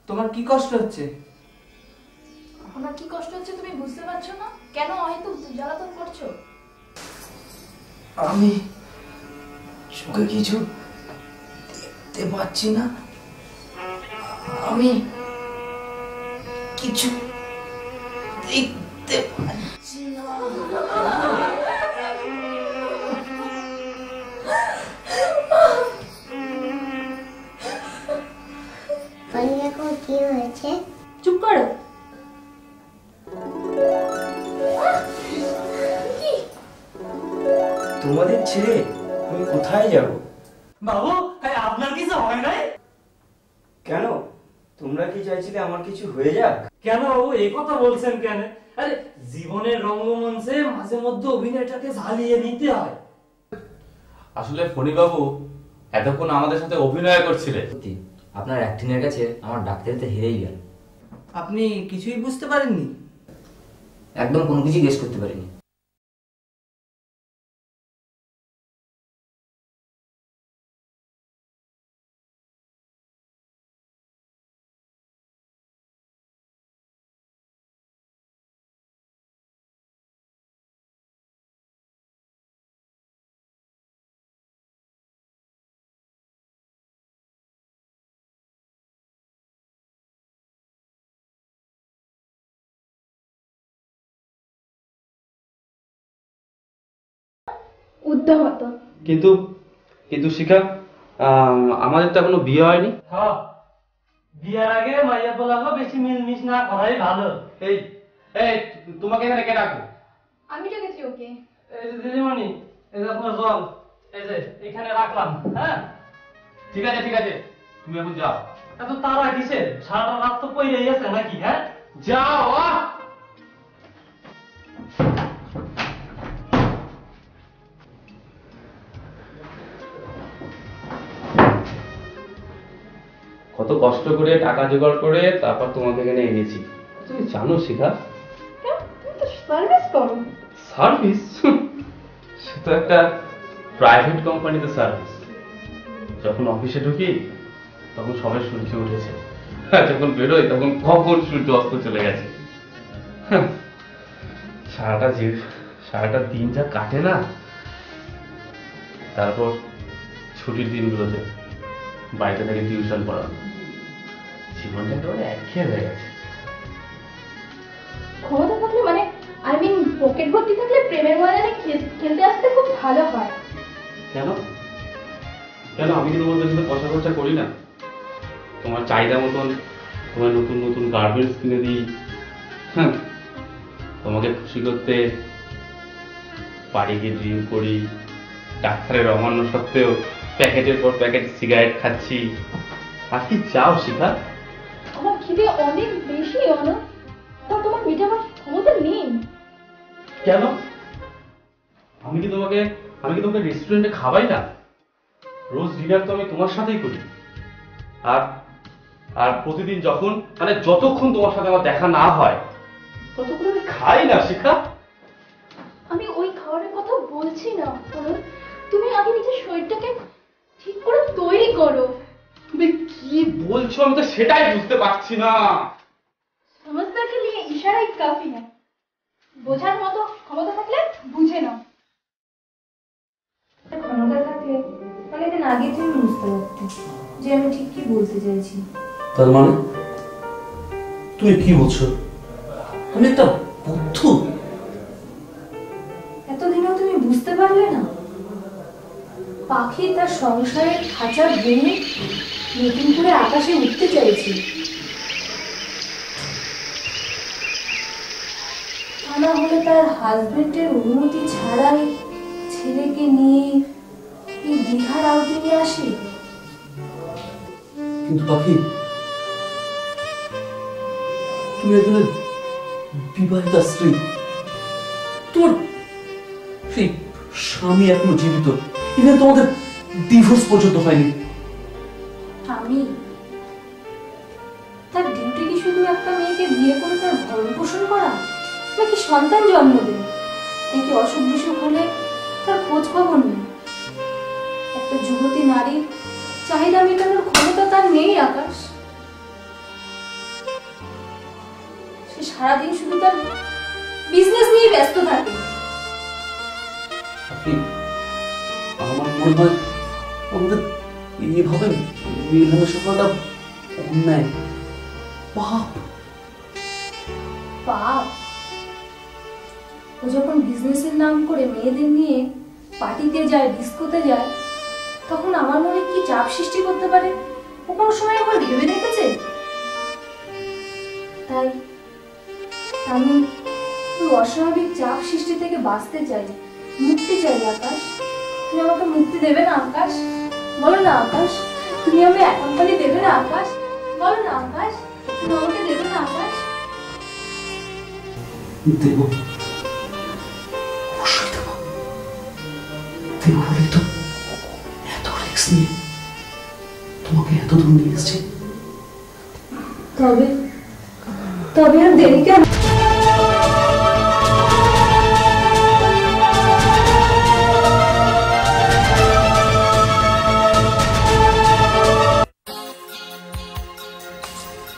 তোমার কি কষ্ট হচ্ছে? আমার কি কষ্ট হচ্ছে তুমি বুঝতে পারছো না? কেন হয়তো জ্বালাতন করছো? আমি চোখে কিছু দেখতে পাচ্ছি না। আমি কিছু দেখতে পাচ্ছি না। কি হয়েছে? চুপ করো। তোমাদের ছেড়ে আমি কোথায় যাব? বাবু, আপনার কিছু হয় নাই? কেন? তোমরা কি চাইছিলে আমার কিছু হয়ে যাক? কেন বাবু এই কথা বলছেন কেন? আরে জীবনের রঙ্গমঞ্চে মাঝে মধ্যে অভিনয়টাকে ঝালিয়ে নিতে হয়। আসলে ফণি বাবু এতক্ষণ আমাদের সাথে অভিনয় করছিলেন। আপনার অ্যাক্টিং এর কাছে আমার ডাক্তারিতে হেরেই গেল। আপনি কিছুই বুঝতে পারেননি? একদম কোনো কিছু গেস করতে পারিনি। উদ্যমত। কিন্তু কিন্তু শিখা, আমাদের তো এখনো বিয়ে হয়নি। হ্যাঁ, বিয়ার আগে মাইয়া পোলাকে বেশি মিলমিশ না করাই ভালো। এই এই তোমাকে এখানে কে ডাকবে? আমি ডেকেছি ওকে। এই যে দিদিমণি, এই যে আপনার জল, এই যে এখানে রাখলাম। হ্যাঁ ঠিক আছে ঠিক আছে, তুমি এখন যাও। এত তারা কিসের? সারাটা রাত তো পইরেই আছে নাকি? হ্যাঁ যাও। কত কষ্ট করে টাকা জোগাড় করে তারপর তোমাকে এখানে এনেছি। তুমি জানো শিখা? তুমি তো সার্ভিস করো। সার্ভিস? সে তো একটা প্রাইভেট কোম্পানিতে সার্ভিস। যখন অফিসে ঢুকি তখন সবাই সূর্য উঠেছে, যখন বেরোই তখন কখন সূর্য অস্ত চলে গেছে। সারাটা দিন যা কাটে না। তারপর ছুটির দিনগুলোতে বাড়িতে থেকে টিউশন পড়ানো, জীবনটা একেবারে একঘেয়ে হয়ে গেছে। ক্ষমতা থাকলে মানে পকেট ভর্তি থাকলে প্রেমের ময়দানে খেলতে আসতে খুব ভালো হয়। কেন কেন আমি কি তোমার পেছনে পয়সা খরচা করি না? তোমার চাহিদা মতন তোমার নতুন নতুন গার্মেন্টস কিনে দিই। তোমাকে খুশি করতে বাড়ি গিয়ে ড্রিঙ্ক করি, ডাক্তারের অমান্য সত্ত্বেও প্যাকেটের পর প্যাকেট সিগারেট খাচ্ছি। আর কি চাও শিখা? আমার খিদে অনেক বেশি অনন্ত, তা তোমার মেটাবার ক্ষমতা নেই। কেন? আমি কি তোমাকে রেস্টুরেন্টে খাওয়াই না? রোজ ডিনার তো আমি তোমার সাথেই করি। আর আর প্রতিদিন যতক্ষণ তোমার সাথে আমার দেখা না হয় ততক্ষণ আমি খাই না শিখা। আমি ওই খাবারের কথা বলছি না। তুমি আগে নিজের শরীরটাকে ঠিক করে তৈরি করো। তুমি কি বলছো আমি তো সেটাই বুঝতে পারছি না। সমস্যা কে নিয়ে ইশারাই কাফি না। বোঝার মতো ক্ষমতা থাকলে বুঝে নাও। ক্ষমতা থাকলে অনেকদিন আগে তুমি বুঝতে পারতে যে আমি ঠিক কি বলতে চাইছি। তার মানে তুমি কি বলছো? আমি একটা বুদ্ধু? এতদিনও তুমি বুঝতে পারলে না? পাখি তার সংসারের খাঁচা ভেঙে নতুন করে আকাশে উঠতে চাইছে। তা না হলে তার হাজবেন্ডের অনুমতি ছাড়াই ছেলেকে নিয়ে এই দীঘার আউটিংয়ে আসে। কিন্তু পাখি, তুমি একজনের বিবাহিতা স্ত্রী। তোমার সেই স্বামী এখনো জীবিত, ইভেন তোমাদের ডিভোর্স পর্যন্ত হয়নি। আমি তার ডিউটি কি শুধু একটা মেয়েকে বিয়ে করে তার ভরণ পোষণ করা, নাকি সন্তান জন্ম দেয়, নাকি অসুখ বিসুখ হলে খবর নেই। একটা যুবতী নারীর চাহিদা মেটানোর ক্ষমতা তার নেই আকাশ। সে সারাদিন শুধু তার বিজনেস নিয়ে ব্যস্ত থাকে। আমার মনে হয় আমাদের এইভাবে মেলামেশা করাটা অন্যায়, পাপ। পাপ? ও যখন বিজনেসের নাম করে মেয়েদের নিয়ে পার্টিতে যায়, ডিস্কোতে যায়, তখন আমার মনে কি চাপ সৃষ্টি করতে পারে ও কোনো সময় একবার ভেবে দেখেছে? তাই আমি ওই অস্বাভাবিক চাপ সৃষ্টি থেকে বাঁচতে চাই, মুক্তি চাই। আকাশ, তুমি আমাকে মুক্তি দেবে না আকাশ? বলো না আকাশ, তুমি আমাকে একান্তই দেবে না আকাশ? বলো না আকাশ, তুমি আমাকে দেবে না আকাশ? দেব, অবশ্যই দেব। দেব বলেই তো এত রিস্ক নিয়ে তোমাকে এত দূর নিয়ে এসেছি। তবে তবে আর দেরি কেন?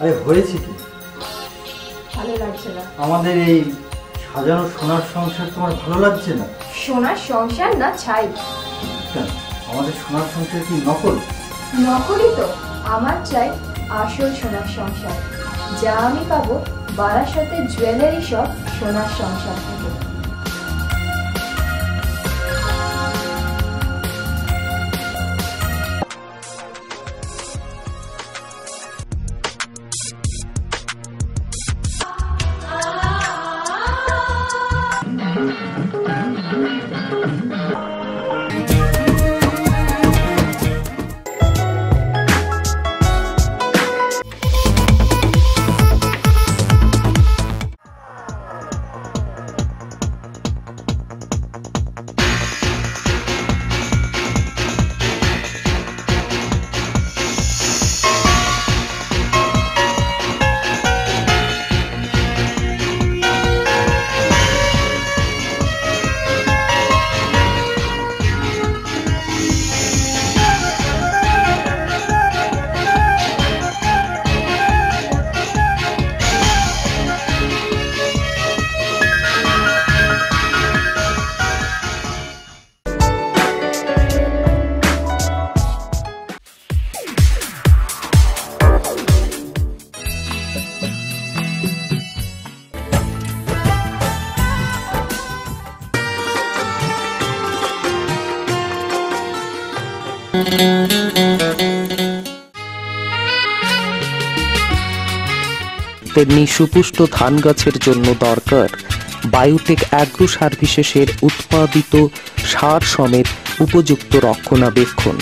আরে হয়েছে কি? ভালো লাগছে না। আমাদের এই সাজানো সোনার সংসার তোমার ভালো লাগছে না? সোনার সংসার না ছাই। কেন, আমাদের সোনার সংসার কি নকল? নকলই তো। আমার চাই আসল সোনার সংসার, যা আমি পাবো বারাসাতের জুয়েলারি শপ সোনার সংসার থেকে। তেমনি সুপুষ্ট ধান গাছের জন্য দরকার বায়োটেক অ্যাগ্রো সার্ভিসেসের উৎপাদিত সার সমেত উপযুক্ত রক্ষণাবেক্ষণ।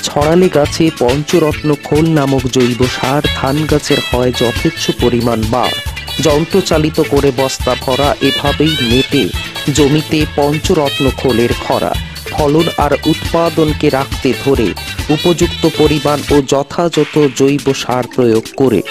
ছড়ালে গাছে পঞ্চরত্ন খোল নামক জৈব সার ধান গাছের হয় যথেচ্ছ পরিমাণ বার। যন্ত্রচালিত করে বস্তা ভরা এভাবেই মেটে জমিতে পঞ্চরত্ন খোলের খরা। ফলন আর উৎপাদনকে রাখতে ধরে উপযুক্ত পরিমাণ ও যথাযথ জৈব সার প্রয়োগ করে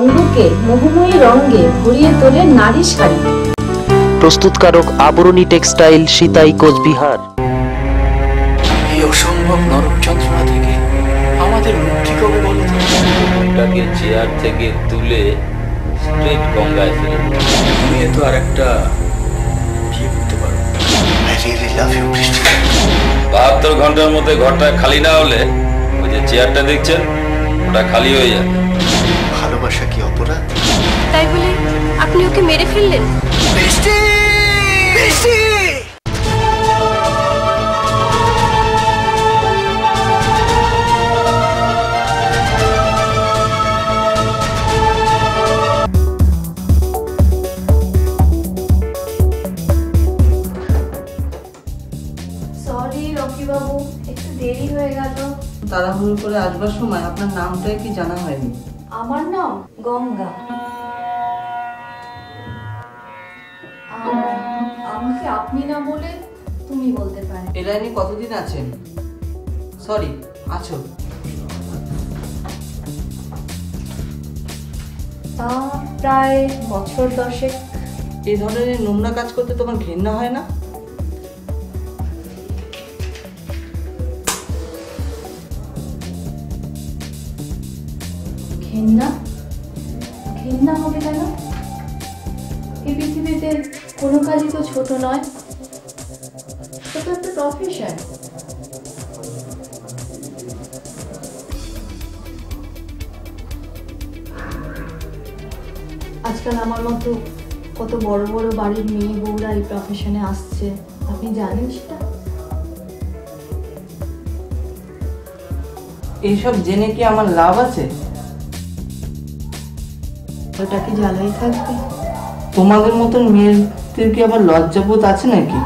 অঙ্গকে মোহময়ী রঙে ভরিয়ে তোলে নারী শাড়ি। প্রস্তুতকারক আবরণী টেক্সটাইল, সিতাই, কোচবিহার। এই অসম্ভব নরক যন্ত্রণা থেকে আমাদের মুক্তি কবে বলো তো? ওটাকে চেয়ার থেকে তুলে স্ট্রেট গঙ্গায় ফেলে তুমি তো আর একটা বিয়ে করতে পারো। I really love you, বৃষ্টি। 72 ঘন্টার মধ্যে ঘরটা খালি না হলে ওই যে চেয়ারটা দেখছেন ওটা খালি হয়ে যাবে। ভালোবাসা কি অপরাধ? তাই বলে আপনি ওকে মেরে ফেললেন? বৃষ্টি, বৃষ্টি। তাড়াহুড়ো করে আসবার সময় আপনার নামটাই কি জানা হয়নি? আমার নাম গঙ্গা। আমাকে আপনি না বলে তুমি বলতে পারো। এ লাইনে কতদিন আছেন? সরি, আছো? তা প্রায় বছর 10। এই ধরনের নোংরা কাজ করতে তোমার ঘৃণা হয় না? ঘৃণা হবে কেন? এই পৃথিবীতে কোনো কাজই তো ছোট নয়, ছোট একটা প্রফেশন। আজকাল আমার মতো কত বড় বড় বাড়ির মেয়ে বউরা এই প্রফেশনে আসছে, আপনি জানেন সেটা? এইসব জেনে কি আমার লাভ আছে? ওটা কি জ্বালাই থাকবে? তোমাদের মতন মেয়েদের কি আবার লজ্জাবোধ আছে নাকি?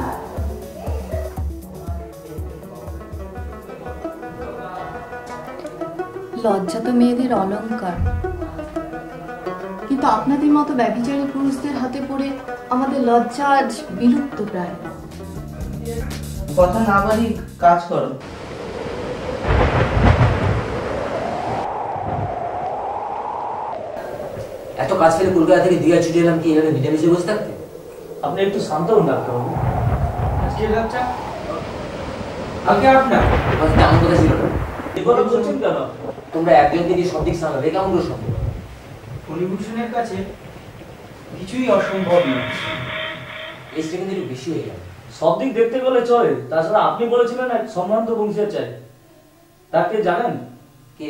লজ্জা তো মেয়েদের অলংকার, কিন্তু আপনাদের মতো ব্যভিচারী পুরুষদের হাতে পড়ে আমাদের লজ্জা আজ বিলুপ্ত প্রায়। কথা না বাড়ি কাজ করো। এত কাজ ফেলে কলকাতা থেকে দীঘা ছুটে এলাম কি এখানে মিটামিশে বসে থাকতে? আপনি একটু শান্ত হন ডাক্তারবাবু। আজকে ডাক্তার আগে আপনার তেমন কথা ছিল না। এগুলো বলছেন কেন? তোমরা একজনকে দিয়ে সব দিক সামলাবে, কেমন করে সম্ভব? ফণিভূষণের কাছে কিছুই অসম্ভব নয়। এসটা কিন্তু একটু বেশি হয়ে গেল। সব দিক দেখতে গেলে চলে। তাছাড়া আপনি বলেছিলেন এক সম্ভ্রান্ত বংশের চাই, তাকে জানেন? কে?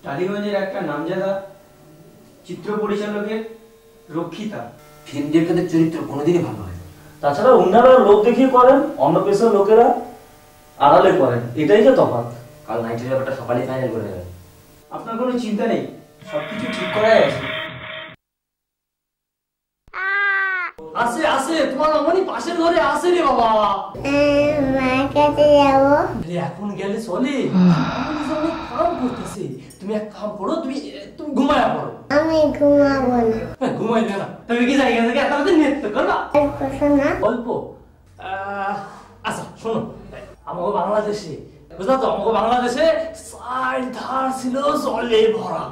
টালিগঞ্জের একটা নামজাদা চিত্র পরিচালকের রক্ষিতা। ফিল্ম ডিরেক্টরদের চরিত্র কোনোদিনই ভালো হয় না। তাছাড়া ওনারা লোক দেখিয়ে করেন, অন্য পেশার লোকেরা আড়ালে করেন, এটাই যে তফাৎ। কাল নাইটের ব্যাপারটা সকালে ফাইনাল করে দেবে। আপনার কোনো চিন্তা নেই, সবকিছু ঠিক করাই আছে। আসে আসে, তোমার অমনি পাশের ঘরে আসে রে বাবা। মার কাছে যাবো। এখন গেলে চলে? অনেক কাম করতেছে। তুমি এক কাম করো, তুমি ঘুমায়া পড়ো। আমি ঘুমাবো না। ঘুমাইবে না? তুমি কি জায়গা থেকে এত নৃত্য করবা? অল্প শোনা। অল্প? আচ্ছা শোনো, আমাকে বাংলাদেশে বুঝলা তো, আমাকে বাংলাদেশে সাইড ধার ছিল জলে ভরা।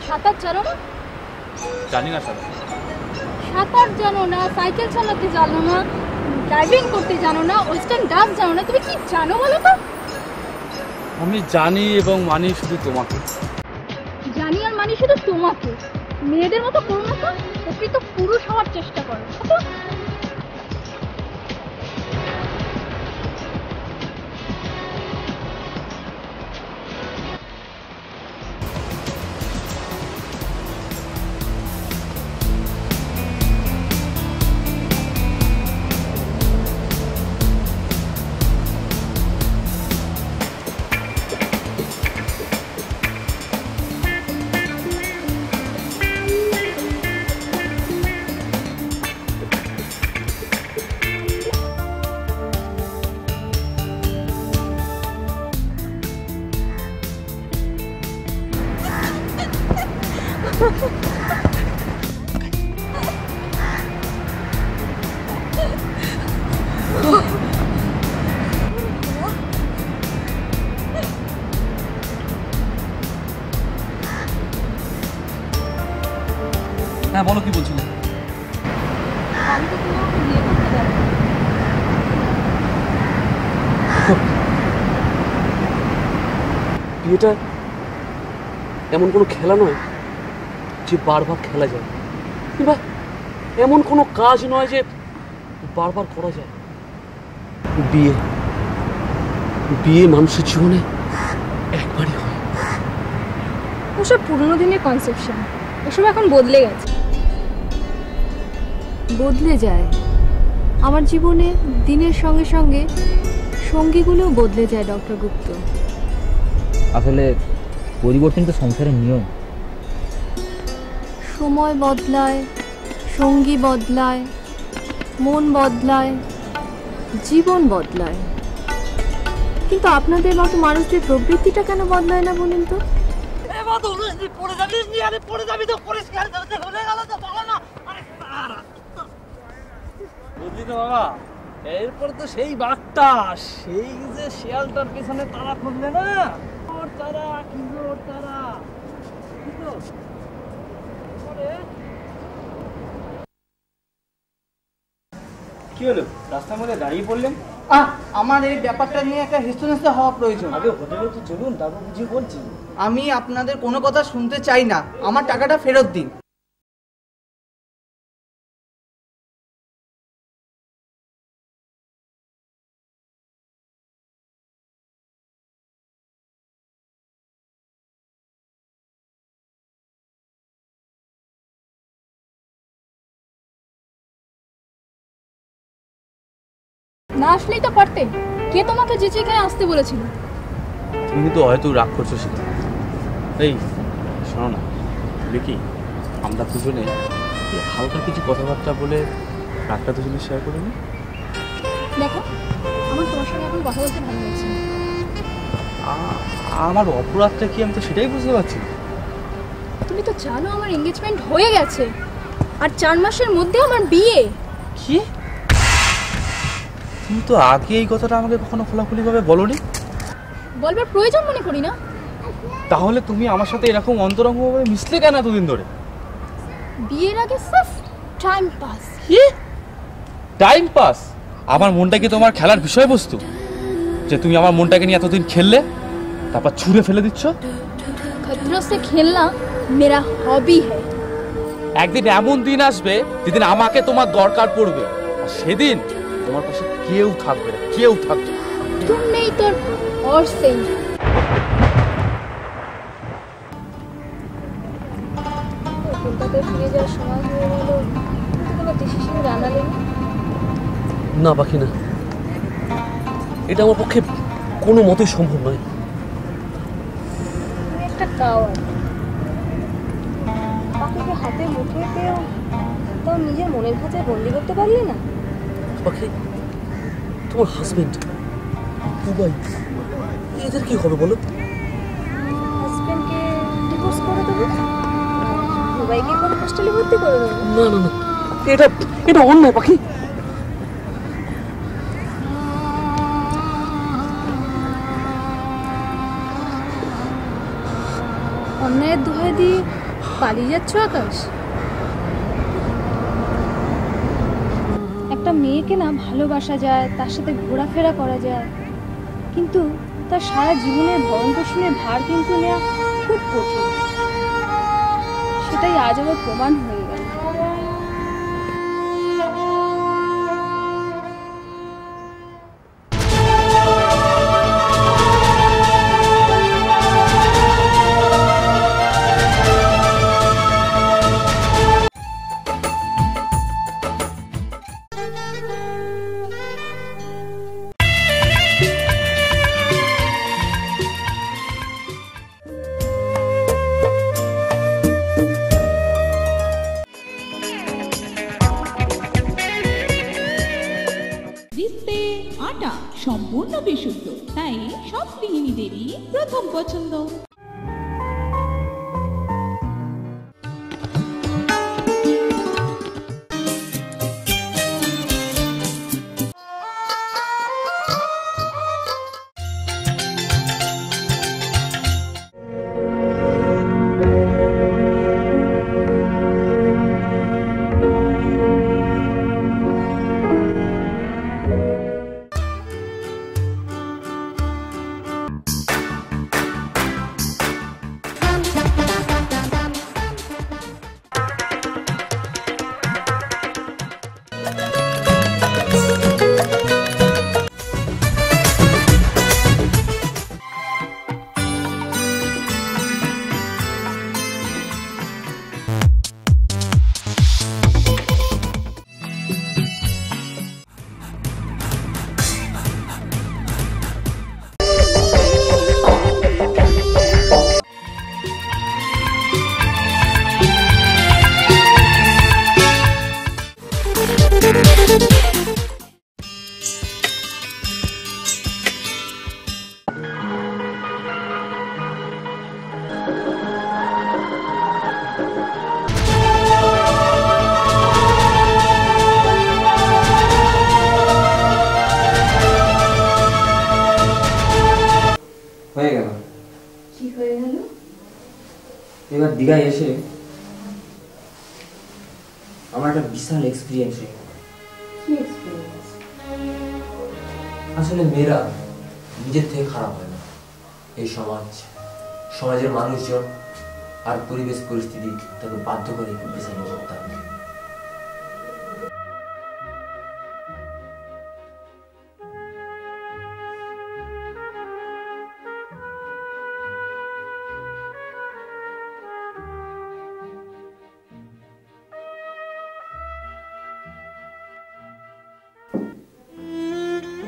সাঁতার জানো না? জানি না স্যার। সাঁতার জানো না, সাইকেল চালাতে জানো না, ড্রাইভিং করতে জানো না, ওয়েস্টার্ন ডান্স জানো না, তুমি কি জানো বলো তো? আমি জানি এবং মানি শুধু তোমাকে। জানি আর মানি শুধু তোমাকে। মেয়েদের মতো করো না তো, প্রকৃত পুরুষ হওয়ার চেষ্টা করো। হ্যাঁ বলো, কি বলছিলে? আমি তো তোমাকে বিয়ে করতে পারবো না। বিয়েটা এমন কোনো খেলা নয় যে বারবার খেলা যায়, কিংবা এমন কোনো কাজ নয় যে বারবার করা যায়। বিয়ে বিয়ে মানুষের জীবনে একবারই হয়। ওসব পুরোনো দিনের কনসেপশন, ওসব এখন বদলে গেছে। বদলে যায়। আমার জীবনে দিনের সঙ্গে সঙ্গে সঙ্গীগুলোও বদলে যায় ডক্টর গুপ্ত। আসলে পরিবর্তন তো সংসারের নিয়ম। সময় বদলায়, সঙ্গী বদলায়, মন বদলায়, জীবন বদলায়, কিন্তু আপনাদের মতো মানুষদের প্রবৃত্তিটা কেন বদলায় না বলুন তো? বুঝলি তো বাবা, এরপর তো সেই বাঘটা, সেই যে শিয়ালটার পেছনে তারা খুঁজলে না, ওর তারা কিন্তু ওর তারা কি হলো, রাস্তার মধ্যে দাঁড়িয়ে পড়লেন? আমার এই ব্যাপারটা নিয়ে একটা হেস্তনেস্ত হওয়া প্রয়োজন। আগে হোটেলে তো চলুন, তারপর বুঝিয়ে বলছি। আমি আপনাদের কোনো কথা শুনতে চাই না, আমার টাকাটা ফেরত দিন। না আসলেই তো পারতে। কে তোমাকে যেচে এখানে আসতে বলেছিল? তুমি তো হয়তো রাগ করছো সেটা। এই শোনো না দেখি, আমরা দুজনে হালকা কিছু কথাবার্তা বলে রাগটা দুজনে শেয়ার করে নিই। দেখো, আমার তোমার সঙ্গে এখন কথা বলতে ভালো লাগছে। আমার অপরাধটা কি, আমি তো সেটাই বুঝতে পারছি। তুমি তো জানো আমার এনগেজমেন্ট হয়ে গেছে, আর 4 মাসের মধ্যে আমার বিয়ে। কি? তুমি তো আগে এই কথাটা আমাকে কখনো খোলাখুলিভাবে বলোনি। বলবার প্রয়োজন মনে করি না। তাহলে তুমি আমার সাথে এরকম অন্তরঙ্গভাবে মিশলে কেন এতদিন ধরে? বিয়ের আগে সির্ফ টাইম পাস। কি টাইম পাস? আমার মনটা কি তোমার খেলার বিষয়বস্তু, যে তুমি আমার মনটাকে নিয়ে এতদিন খেললে তারপর ছুঁড়ে ফেলে দিচ্ছ? खतरों से खेलना मेरा हॉबी है। একদিন এমন দিন আসবে যেদিন আমাকে তোমার দরকার পড়বে, আর সেদিন তোমার পাশে কেউ থাকবে না, কেউ থাকবে না। तुम नहीं तो और सही। কলকাতায় ফিরে যাওয়ার সময় হয়ে গেল, কোনো ডিসিশন জানালে না? না বাকি না, এটা আমার পক্ষে কোনো মতেই সম্ভব নয়। তুমি একটা কাওয়ার, পাখিকে হাতে মুঠে পেয়েও তাও নিজের মনের খাঁচায় বন্দি করতে পারলে না। পাখি, তোমার হাজবেন্ড দুবাই, এদের কি হবে বলো? হাজবেন্ডকে ডিভোর্স করে দেবো, দুবাইকে কোনো হোস্টেলে ভর্তি করে দেবো। না না না, এটা এটা অন্যায় পাখি। অন্যায়ের দোহাই দিয়ে পালিয়ে যাচ্ছ আকাশ? একটা মেয়েকে না ভালোবাসা যায়, তার সাথে ঘোরাফেরা করা যায়, কিন্তু তার সারা জীবনের ভরণ পোষণের ভার কিন্তু নেওয়া খুব কঠিন। সেটাই আজ আমার প্রমাণ হয়ে গেল। আটা সম্পূর্ণ বিশুদ্ধ, তাই সব গৃহিণীদেরই প্রথম পছন্দ। দীঘায় এসে আমার একটা বিশাল এক্সপিরিয়েন্স হয়ে গেল। আসলে মেয়েরা নিজের থেকে খারাপ হয় না, এই সমাজের মানুষজন আর পরিবেশ পরিস্থিতি তাকে বাধ্য করে বেছে নিয়ে করতে হবে।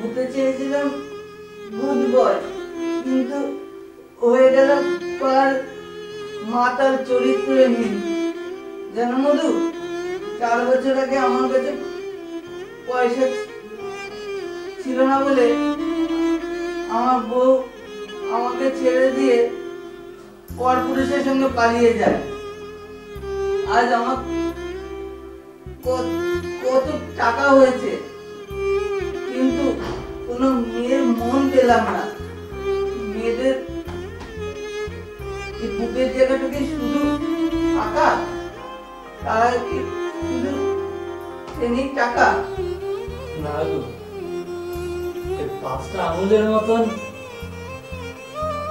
হতে চেয়েছিলাম গুড বয়, কিন্তু হয়ে গেলাম পার মাতাল চরিত্রহীন। জানো মধু, 4 বছর আগে আমার কাছে পয়সা ছিল না বলে আমার বউ আমাকে ছেড়ে দিয়ে পরপুরুষের সঙ্গে পালিয়ে যায়। আজ আমার কত টাকা হয়েছে, কিন্তু কোনো মেয়ের মন পেলাম না। মেয়েদের এই বুকের জায়গাটাকে শুধু টাকা, তারা কি শুধু ট্রেনিং টাকা? না গো, এই 5টা আঙুলের মতন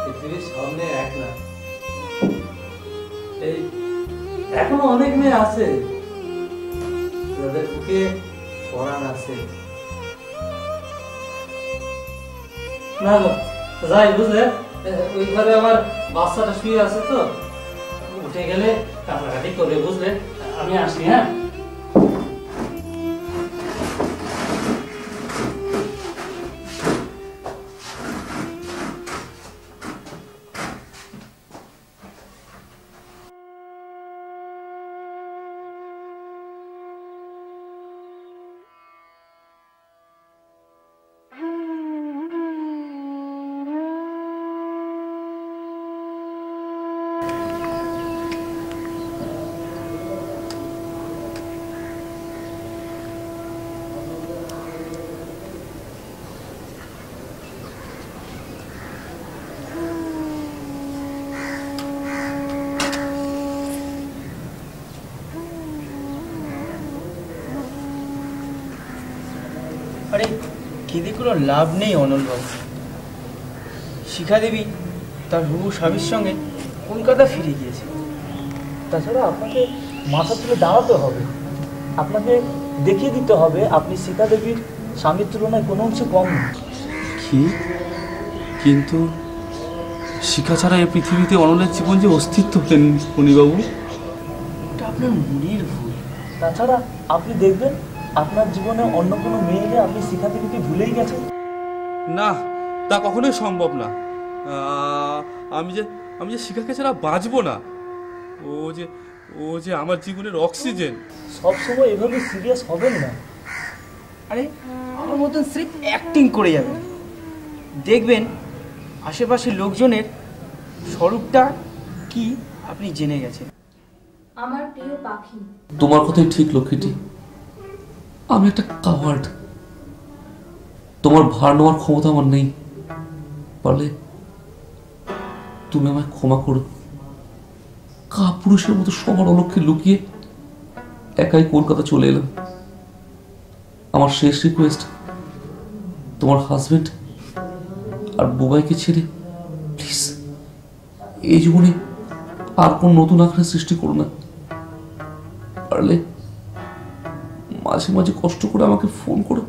পৃথিবীর সামনে এক না। এই এখনো অনেক মেয়ে আছে যাদের বুকে পরাণ আছে। না গো, যাই বুঝলে, ওই ঘরে আমার বাচ্চাটা শুয়ে আছে তো, উঠে গেলে কান্নাকাটি করবে বুঝলে। আমি আসি, হ্যাঁ? আরে কেঁদে কোনো লাভ নেই অনলবাবু। শিখা দেবী তার হবু স্বামীর সঙ্গে কলকাতা ফিরে গিয়েছে। তাছাড়া আপনাকে মাথা তুলে দাঁড়াতে হবে, আপনাকে দেখিয়ে দিতে হবে আপনি সীতা দেবীর স্বামীর তুলনায় কোনো অংশে কম না। কি? কিন্তু শিখা ছাড়া এই পৃথিবীতে অনলের জীবন যে অস্তিত্ব হলেন ফণিবাবু, এটা আপনার মনের ভুল। তাছাড়া আপনি দেখবেন আপনার জীবনে অন্য কোনো মেয়েকে আপনি শিখা দেবীকে ভুলেই গেছেন। না, তা কখনোই সম্ভব না। আমি যে শিখাকে ছাড়া বাঁচবো না। ও যে আমার জীবনের অক্সিজেন। সবসময় এভাবে সিরিয়াস হবেন না। আরে আমার মতন স্রেফ অ্যাক্টিং করে যাবেন, দেখবেন আশেপাশের লোকজনের স্বরূপটা কি আপনি জেনে গেছেন। আমার প্রিয় পাখি। তোমার কথাই ঠিক লক্ষ্মীটি, আমি একটা কাওয়ার্ড। তোমার ভার নেওয়ার ক্ষমতা আমার নেই। পারলে তুমি আমায় ক্ষমা করো। কাপুরুষের মতো সবার অলক্ষ্যে লুকিয়ে একাই কলকাতা চলে এলাম। আমার শেষ রিকোয়েস্ট, তোমার হাজবেন্ড আর বুবাইকে ছেড়ে প্লিজ এই জীবনে আর কোন নতুন আঁকড়া সৃষ্টি করো না। পারলে মাঝে মাঝে কষ্ট করে আমাকে ফোন করো।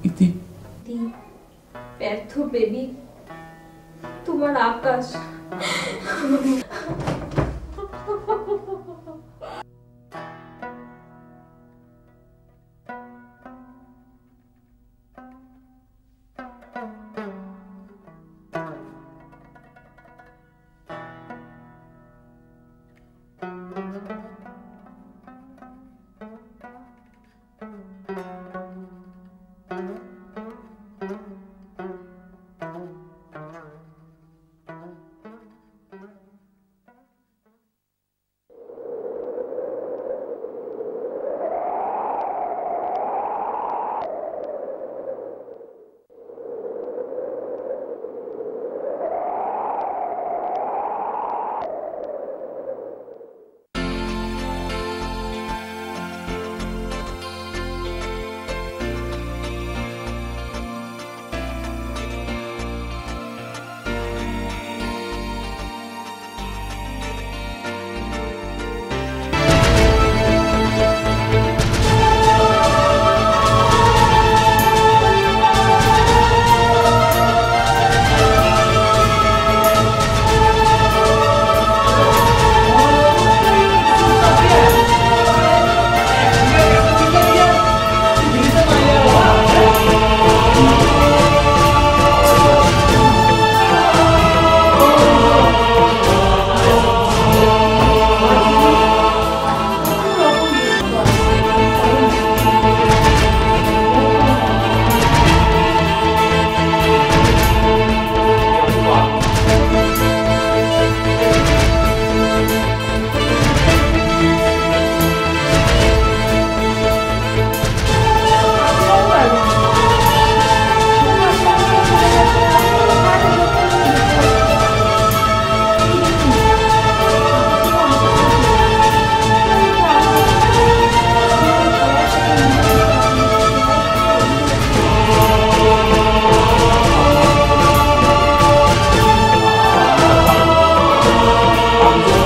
ইতি। ব্যর্থ বেবি, তোমার আকাশ। বন্ধু